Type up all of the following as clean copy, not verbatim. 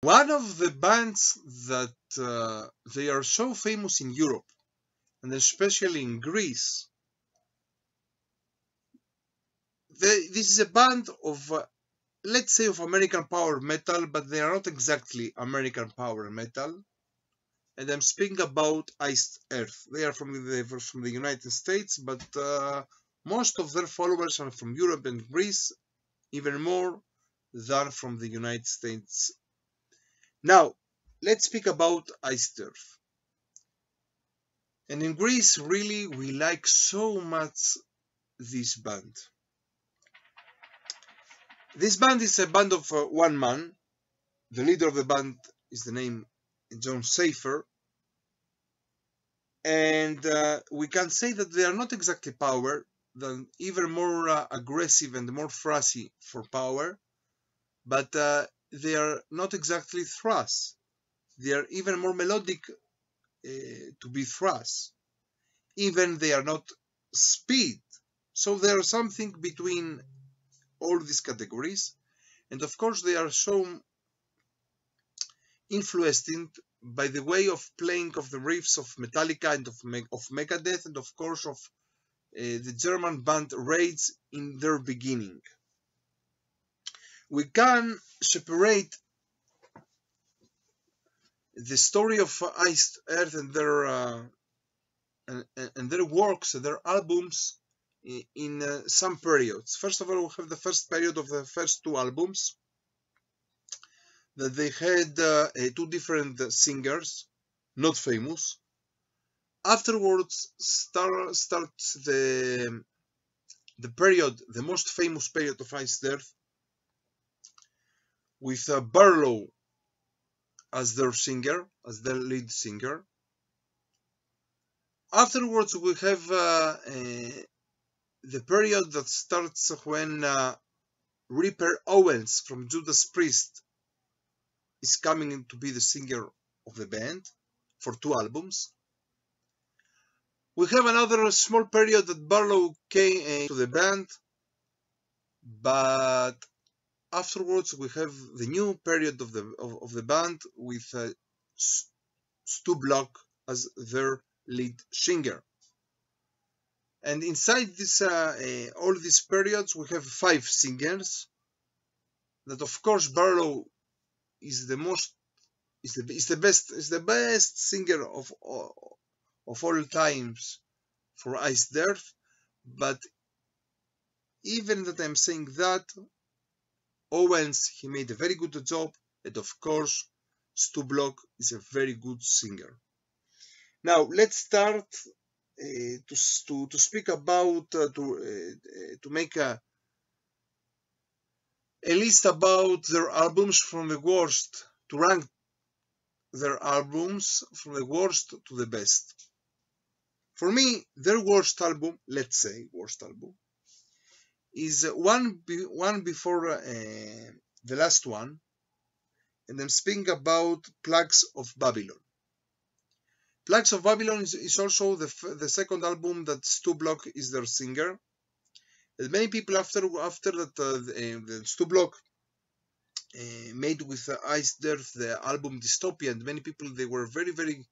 One of the bands that they are so famous in Europe, and especially in Greece, this is a band of, let's say, of American power metal, but they are not exactly American power metal. And I'm speaking about Iced Earth. They are from the United States, but most of their followers are from Europe and Greece, even more than from the United States. Now, let's speak about Iced Earth. And in Greece, really, we like so much this band. This band is a band of one man. The leader of the band is the name John Safer. And we can say that they are not exactly power, than even more aggressive and more thrashy for power, but they are not exactly thrash. They are even more melodic to be thrash. Even they are not speed. So there is something between all these categories. And of course, they are so influenced by the way of playing of the riffs of Metallica and of Megadeth, and of course of the German band Rage in their beginning. We can separate the story of Iced Earth and their works, their albums, in some periods. First of all, we have the first period of the first two albums, that they had two different singers, not famous. Afterwards starts the period, the most famous period of Iced Earth, with Barlow as their singer, as their lead singer. Afterwards, we have the period that starts when Ripper Owens from Judas Priest is coming in to be the singer of the band for two albums. We have another small period that Barlow came to the band, but afterwards we have the new period of the band with Stu Block as their lead singer. And inside this all these periods we have 5 singers. That of course Barlow is the most is the best singer of all times for Iced Earth. But even that I'm saying that, Owens, he made a very good job, and of course Stu Block is a very good singer. Now let's start to speak about to make a list about their albums from the worst, to rank their albums from the worst to the best. For me, their worst album, let's say worst album, is one before the last one, and I'm speaking about Plagues of Babylon. Plagues of Babylon is also the second album that Stu Block is their singer. And many people after that the Stu Block made with Iced Earth the album Dystopia, and many people, they were very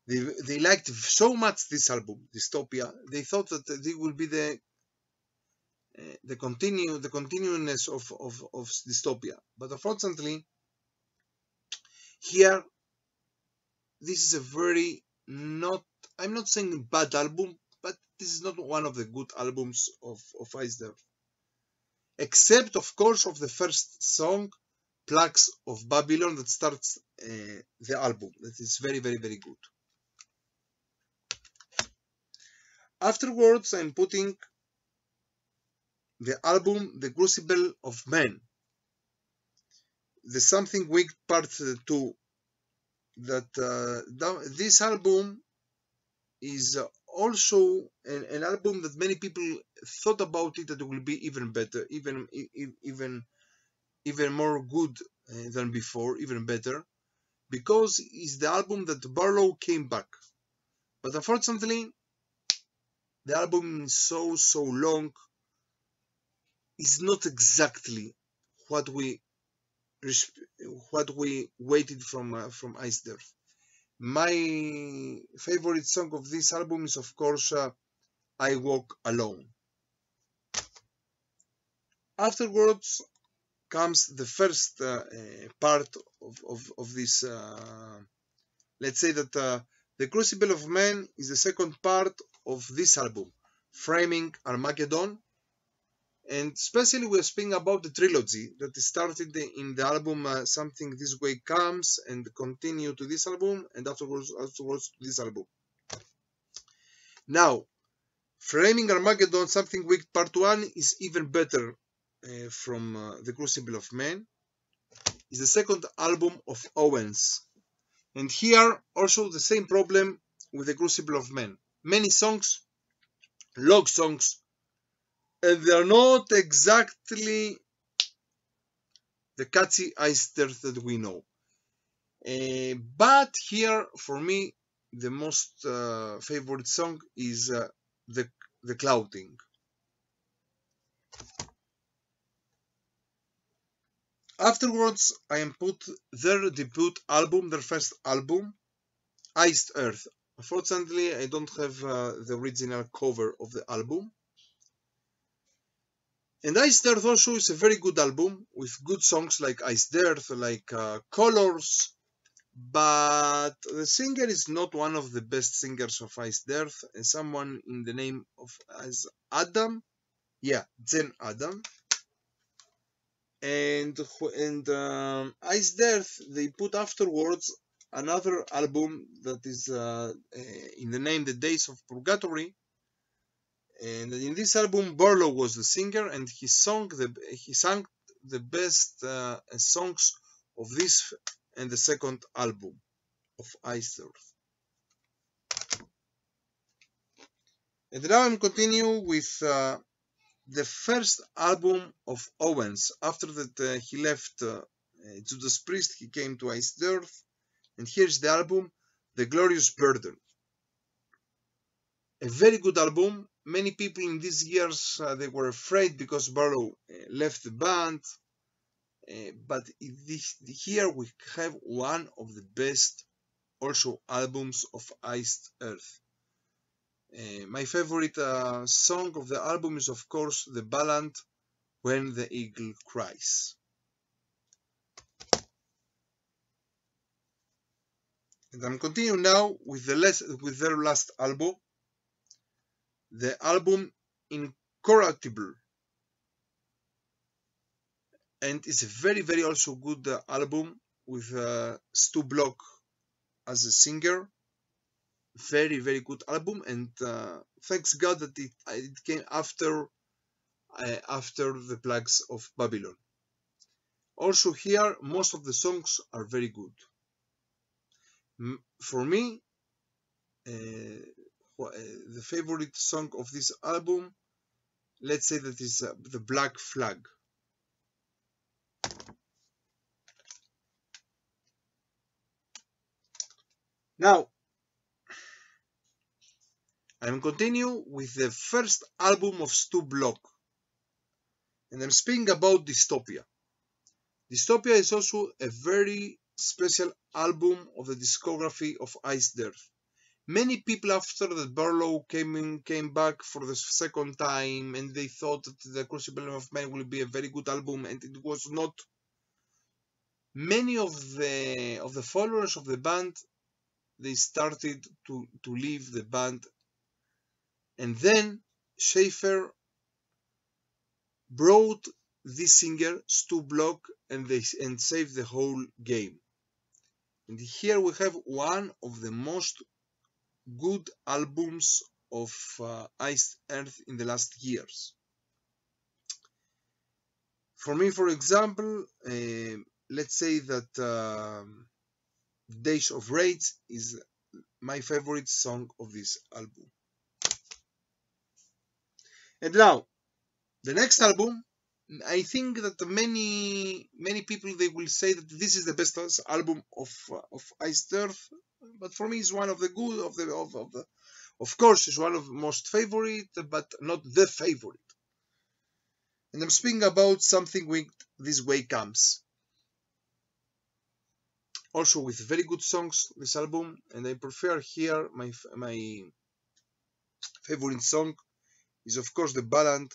they liked so much this album Dystopia. They thought that they will be the continuance of Dystopia, but unfortunately here this is a very not, I'm not saying bad album, but this is not one of the good albums of Iced Earth, except of course of the first song, Plagues of Babylon, that starts the album. That is very good. Afterwards, I'm putting the album The Crucible of Man, the Something Weak Part 2. That this album is also an album that many people thought about it, that it will be even better, even more good than before, even better, because it's the album that Barlow came back. But unfortunately, the album is so long. It's not exactly what we what we waited from ICED. My favorite song of this album is, of course, I Walk Alone. Afterwards comes the first part of this. Let's say that the Crucible of Man is the second part of this album, Framing Armageddon. And especially we're speaking about the trilogy that started in the album Something This Way Comes and continue to this album and afterwards to this album. Now, Framing Armageddon, Something Wicked Part 1 is even better from the Crucible of Man. It's the second album of Owens. And here also the same problem with the Crucible of Man. Many songs, long songs, and they are not exactly the catchy ICED that we know. But here, for me, the most favorite song is the Clouding. Afterwards, I am put their debut album, their first album, Iced Earth. Unfortunately, I don't have the original cover of the album. And Iced Earth also is a very good album with good songs like Iced Earth, like Colors, but the singer is not one of the best singers of Iced Earth. Someone in the name of as Adam, yeah, Jen Adam. And Iced Earth, they put afterwards another album that is in the name The Days of Purgatory. And in this album, Barlow was the singer, and he sang the best songs of this and the second album of Iced Earth. And now I'm continue with the first album of Owens. After that he left Judas Priest, he came to Iced Earth, and here's the album, The Glorious Burden. A very good album. Many people in these years they were afraid because Barlow left the band, but here we have one of the best also albums of Iced Earth. My favorite song of the album is, of course, the ballad When the Eagle Cries. And I'm continuing now with their last album, the album Incorruptible. And it's a very, very also good album with Stu Block as a singer. Very, very good album, and thanks God that it came after the Plagues of Babylon. Also here, most of the songs are very good. For me, the favorite song of this album, let's say that is The Black Flag. Now, I'm continue with the first album of Stu Block, and I'm speaking about Dystopia. Dystopia is also a very special album of the discography of Iced Earth. Many people after that Barlow came back for the second time, and they thought that the Crucible of Man will be a very good album, and it was not. Many of the followers of the band, they started to leave the band, and then Schaefer brought this singer Stu Block and saved the whole game. And here we have one of the most good albums of Iced Earth in the last years. For me, for example, let's say that Days of Rage is my favorite song of this album. And now, the next album, I think that many people they will say that this is the best album of Iced Earth, but for me it's one of the good of course it's one of the most favorite, but not the favorite. And I'm speaking about Something This Way Comes. also with very good songs, this album, and I prefer here my favorite song is of course the ballad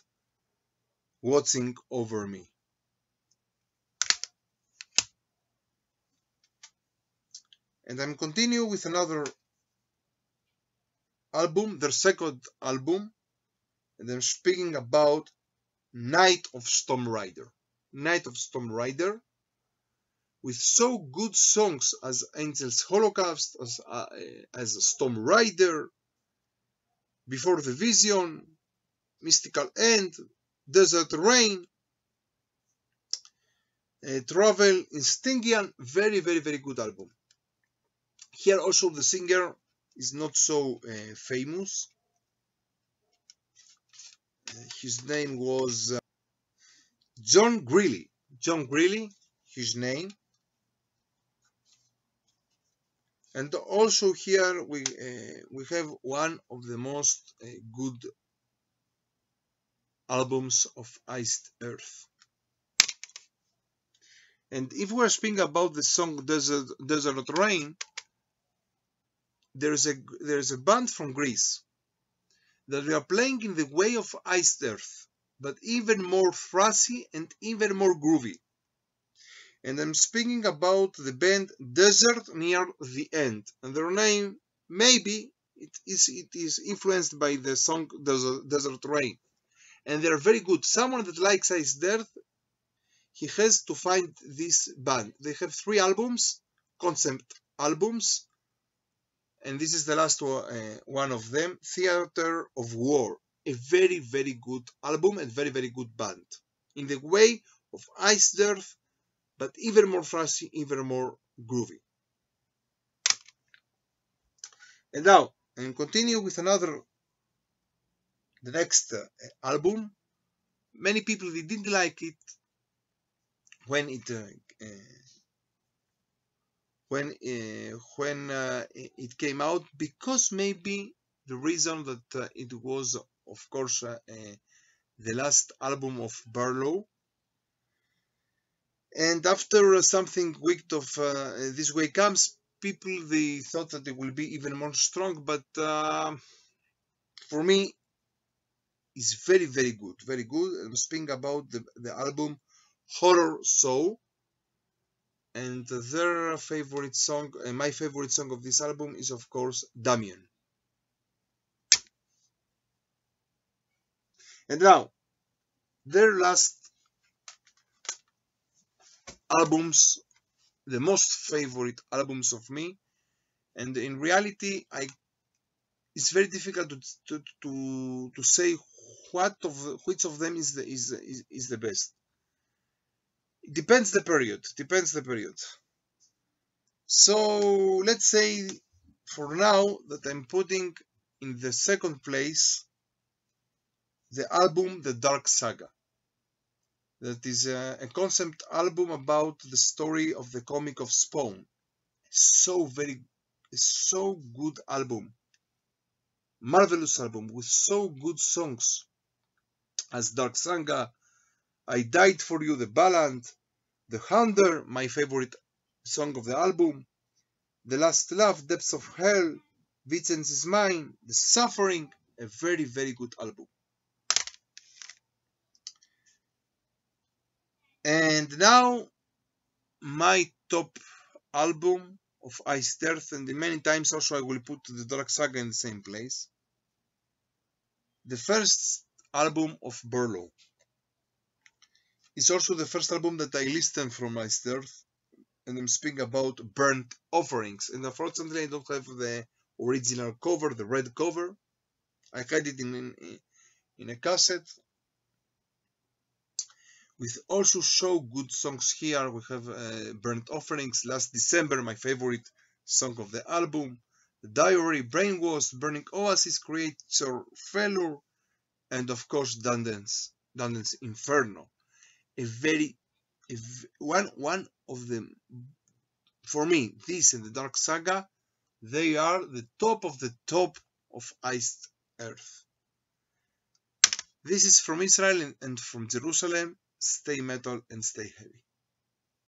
Watching Over Me. And I'm continue with another album, their second album, and I'm speaking about Night of Storm Rider. Night of Storm Rider, with so good songs as Angel's Holocaust, as Storm Rider, Before the Vision, Mystical End, Desert Rain, Travel in Stygian, very, very, very good album. Here also the singer is not so famous. His name was John Greeley. John Greeley, his name. And also here we have one of the most good albums of Iced Earth. And if we're speaking about the song Desert Rain, there is a band from Greece that we are playing in the way of Iced Earth, but even more thrashy and even more groovy. And I'm speaking about the band Desert Near the End, and their name maybe it is influenced by the song Desert Rain, and they're very good. Someone that likes Iced Earth, he has to find this band. They have 3 albums, concept albums, and this is the last one of them, Theater of War. A very, very good album and very, very good band. In the way of Iced Earth, but even more thrashy, even more groovy. And now, and continue with the next album. Many people they didn't like it when it came out, because maybe the reason that it was, of course, the last album of Barlow. And after something wicked of this way comes, people they thought that it will be even more strong, but for me, it's very, very good, very good. I'm speaking about the album Horror Soul, and their favorite song, my favorite song of this album is of course Damien. And now, their last albums, the most favorite albums of me, and in reality, it's very difficult to say which of them is the best. It depends the period. So let's say for now that I'm putting in the second place the album The Dark Saga. That is a concept album about the story of the comic of Spawn. So good album. Marvelous album with so good songs as Dark Saga, I Died for You, the ballad, The Hunter, my favorite song of the album, The Last Love, Depths of Hell, Vengeance is Mine, The Suffering, a very, very good album. And now, my top album of Iced Earth, and many times also I will put the Dark Saga in the same place. The first album of Barlow. It's also the first album that I listened from Iced Earth, and I'm speaking about Burnt Offerings. And unfortunately, I don't have the original cover, the red cover. I had it in a cassette. With also so good songs here. We have Burnt Offerings, Last December, my favorite song of the album. The Diary, Brainwashed, Burning Oasis, Creature Failure, and of course Dante's Inferno. One of them, for me, this and the Dark Saga, they are the top of Iced Earth. This is from Israel and from Jerusalem. Stay metal and stay heavy.